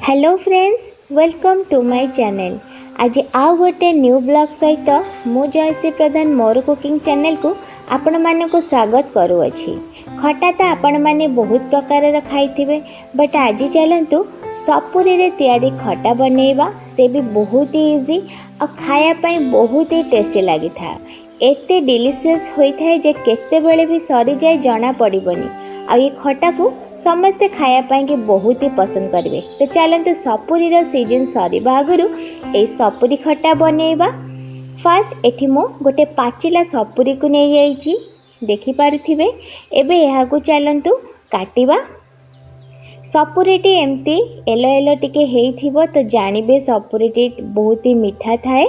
Hello friends, welcome to my channel. आज आउ गोटे न्यू ब्लॉग सहित मु जयश्री प्रधान मोर कुकिंग चैनल को आपण मानक स्वागत करुअछि। खटा तो आपण माने बहुत प्रकार खाइथिबे, बट आज चलंतु सपुरी रे तैयारी खटा बनैबा। से भी बहुत ही इजी और खाया पई बहुत ही टेस्टी लगी था। एते डिलीशियस होइथाय जे केते बेले भी सरी जाय जना पड़िबनी। आ ये खटा को समस्ते खाया पाई के बहुत ही पसंद करेंगे। तो चलते सपुरी सीजन सरीबा आगुरु ए सपुरी खटा बनैबा। फास्ट एठी मो गोटे पाचिला सपुरी को नहीं जाइछि, देखि पारुथिबे। एबे एहा को चलंतु काटिबा। सपुरीटी एमती येलो येलो टिके हेइथिबो तो जानिबे सपुरीटी बहुत ही मीठा थाए।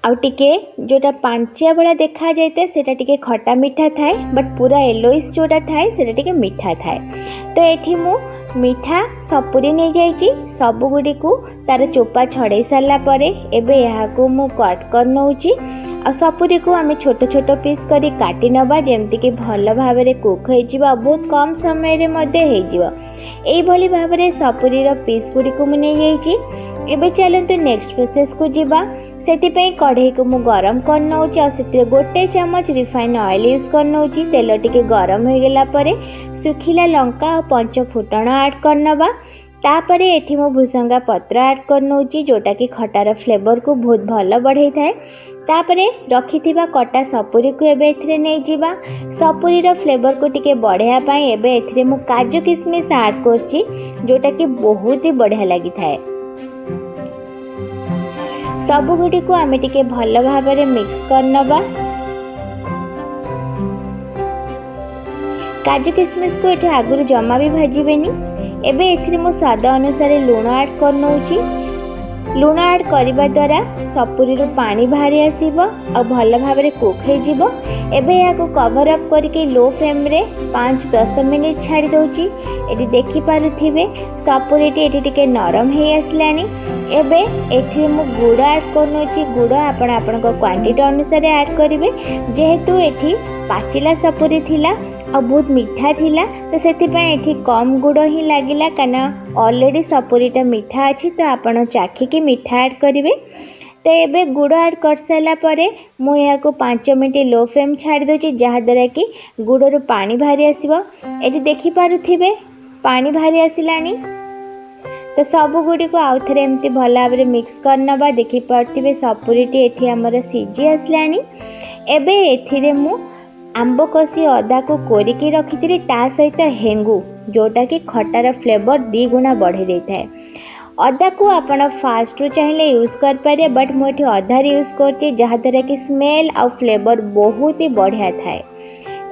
आउ टिके जोटा पांचिया बड़ा देखा जाए सेटा टिके खट्टा मीठा थाए, बट पूरा येलोइश जोटा थाए सेटा टिके मीठा थाए। तो एठी मु मीठा सपुरी नहीं जाइछि। सब गुडी को तार चोपा छड़े सारला परे एबे यहाँ को मु कट कर नउछि। आ सपुरी को आमे छोट छोट पीस करी काटी नबा, जेमति कि भल भाबरे कुक होई जिवो, बहुत कम समय रे मध्ये होई जिवो। एई भली भाबरे सपुरी रो पीस गुडी को मु नहीं जाइछि। एबे चलंतु नेक्स्ट प्रोसेस को जिबा। सेति कढ़ई को मु गरम कर नउछि और सेति गोटे चम्मच रिफाइन ऑयल यूज कर नउछि। तेल टिके गरम हो गेला परे सुखिला लंका और पंच फुटण ऐड कर नबा। तापरे एठी मु भुसंगा पत्र ऐड कर नउछि, जोटा कि खटार फ्लेवर को बहुत भल बढ़ाई थाए। तापरे रखिथिबा कटा सपुरी को एबे एथिरे नै जिबा। सपुरी रो फ्लेवर को टिके बढ़ाया पई एबे एथिरे मु काजू किशमिश ऐड करछि, जोटा कि बहुत ही बढ़िया लागि थाए। सबु गुडी को आमे टिके भल भाबरे मिक्स कर नबा। काजू किशमिश को एठी आगुरु जमा भी भाजिबेनी। एबे एथिरे मो स्वाद अनुसार लूण ऐड कर नउछि। लूण ऐड करिबा द्वारा सपुरी रो पानी बाहरी आसीबो और भल भाबरे कुक हे जिवो। एबे या को कवर अप करके लो फ्लेम रे 5-10 मिनिट छाड़ी दउछि। एठी देखि पारुथिबे सपुरीटी एठी टिके नरम हे आसलानी। एबे एथि मु गुड़ ऐड कर नउछि। गुड़ आपण आपनको क्वांटिटी अनुसार ऐड करिवे। जेहेतु एठी पाचिला सपुरी थिला और बहुत मीठा थिला, तो सेति पय एठी कम गुड़ ही लागिला, काना ऑलरेडी सपुरीटा मीठा अछि। तो आपण चाखी के मीठा ऐड करिवे। तो एबे गुड़ ऐड कर साला परे मु या को 5 मिनिट लो फ्लेम छाड़ी दउछि, जहा द्वारा कि गुड़ रो पानी बाहरी आसीबो। एठी देखि पारुथिबे पानी बाहरी आसिलानी। तो सब गुडी को आउ थरे एमती भल भाबरे मिक्स कर नबा। देखि पारथिबे सपुरीटी एठी हमर सिझी आसलानी। एबे एथिरे मु आंब कसी अदा को कोरिकी रखिथिली, ता सहित हेंगु, जोटा कि खटार फ्लेवर 2 गुणा बढ़े देथाय। अदा को आपण फास्ट रु चाहिले यूज कर पारे, बट मु एठी अदा रे यूज करछि, जहा द्वारा कि स्मेल और फ्लेवर बहुत ही बढ़िया थाए।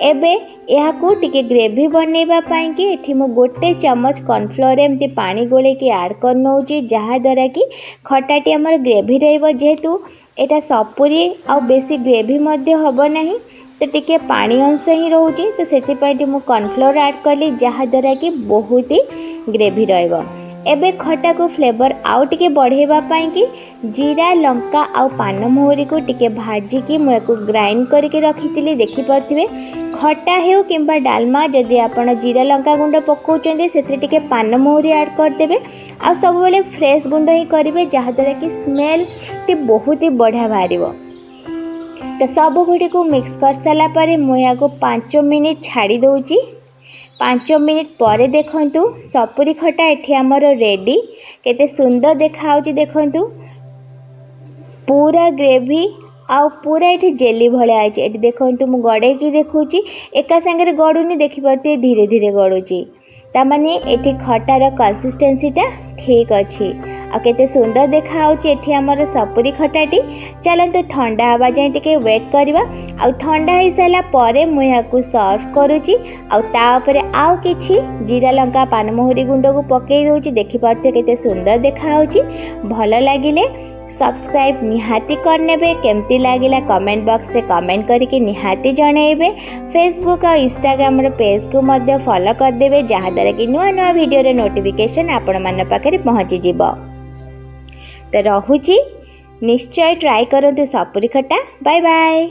एबे यहाँ को टिके ग्रेवी बनैबा पाई कि एठी मु गोटे चम्मच कॉर्नफ्लोर एमती पानी गोले की ऐड कर नउछि, जहा द्वारा कि खटाटी हमर ग्रेवी रहइबो। जेहेतु एटा सपुरी और बेसी ग्रेवी मध्ये हबो नाही, तो टिके पानी अंश ही रहउछि। तो सेति पय मु कॉर्नफ्लोर ऐड कली, जहा द्वारा कि बहुत ही ग्रेवी रहइबो। एबे खटा को फ्लेवर आउ टिके बढ़ेबा पाई कि जीरा लंका और पान मोहरी को टिके भाजी की मुको ग्राइंड करके रखिथिली। देखि पारथिबे खटा हेउ किंबा डालमा जदि आपण जीरा लंका गुंड पकाउचंदे सेति टिके पान मोहरी ऐड कर देबे। आ सब बेले फ्रेश गुंड ही करिवे, जहा द्वारा कि स्मेल टी बहुत ही बढ़िया बाहरिबो। तो सब गुडी को मिक्स कर साला परे मु या को 5 मिनिट छाड़ी दउछि। 5 मिनिट पर देखंतु सपुरी खटा एठी हमर रेडी। केते सुंदर देखा होछि देखंतु, पूरा ग्रेवी आ पूरा एठी जेली भले आछि। एठी देखंतु मु गडे की देखुछि, एका संगे गडुनी, देखि परते धीरे धीरे गडुछि। ता माने एठी खटार कंसिस्टेंसीटा ठीक अछि। आ केते सुंदर देखा होछि एठी हमर सपुरी खटाटी। चलंतु ठंडा हवा जाय टिके वेट करबा। आ ठंडा हे साला परे मु याकु सर्व करूछि। आ ता ऊपर आउ किछि जीरा लंका पान मोहरी गुंड को पकेई दोछि। देखि परते केते सुंदर देखा होछि। भलो लागिले सब्सक्राइब निहाती करनेबे। केमती लागिला कमेंट बॉक्स रे कमेंट करके निहाती जणेबे। फेसबुक और इंस्टाग्राम रे पेज को मध्य फॉलो कर देबे, जहा द्वारा कि नुआ नुआ वीडियो रे नोटिफिकेशन आपण मन पाखरे पहुंची जिवो। तो रहुछि, निश्चय ट्राई करंतु सपुरी खटा। Bye bye.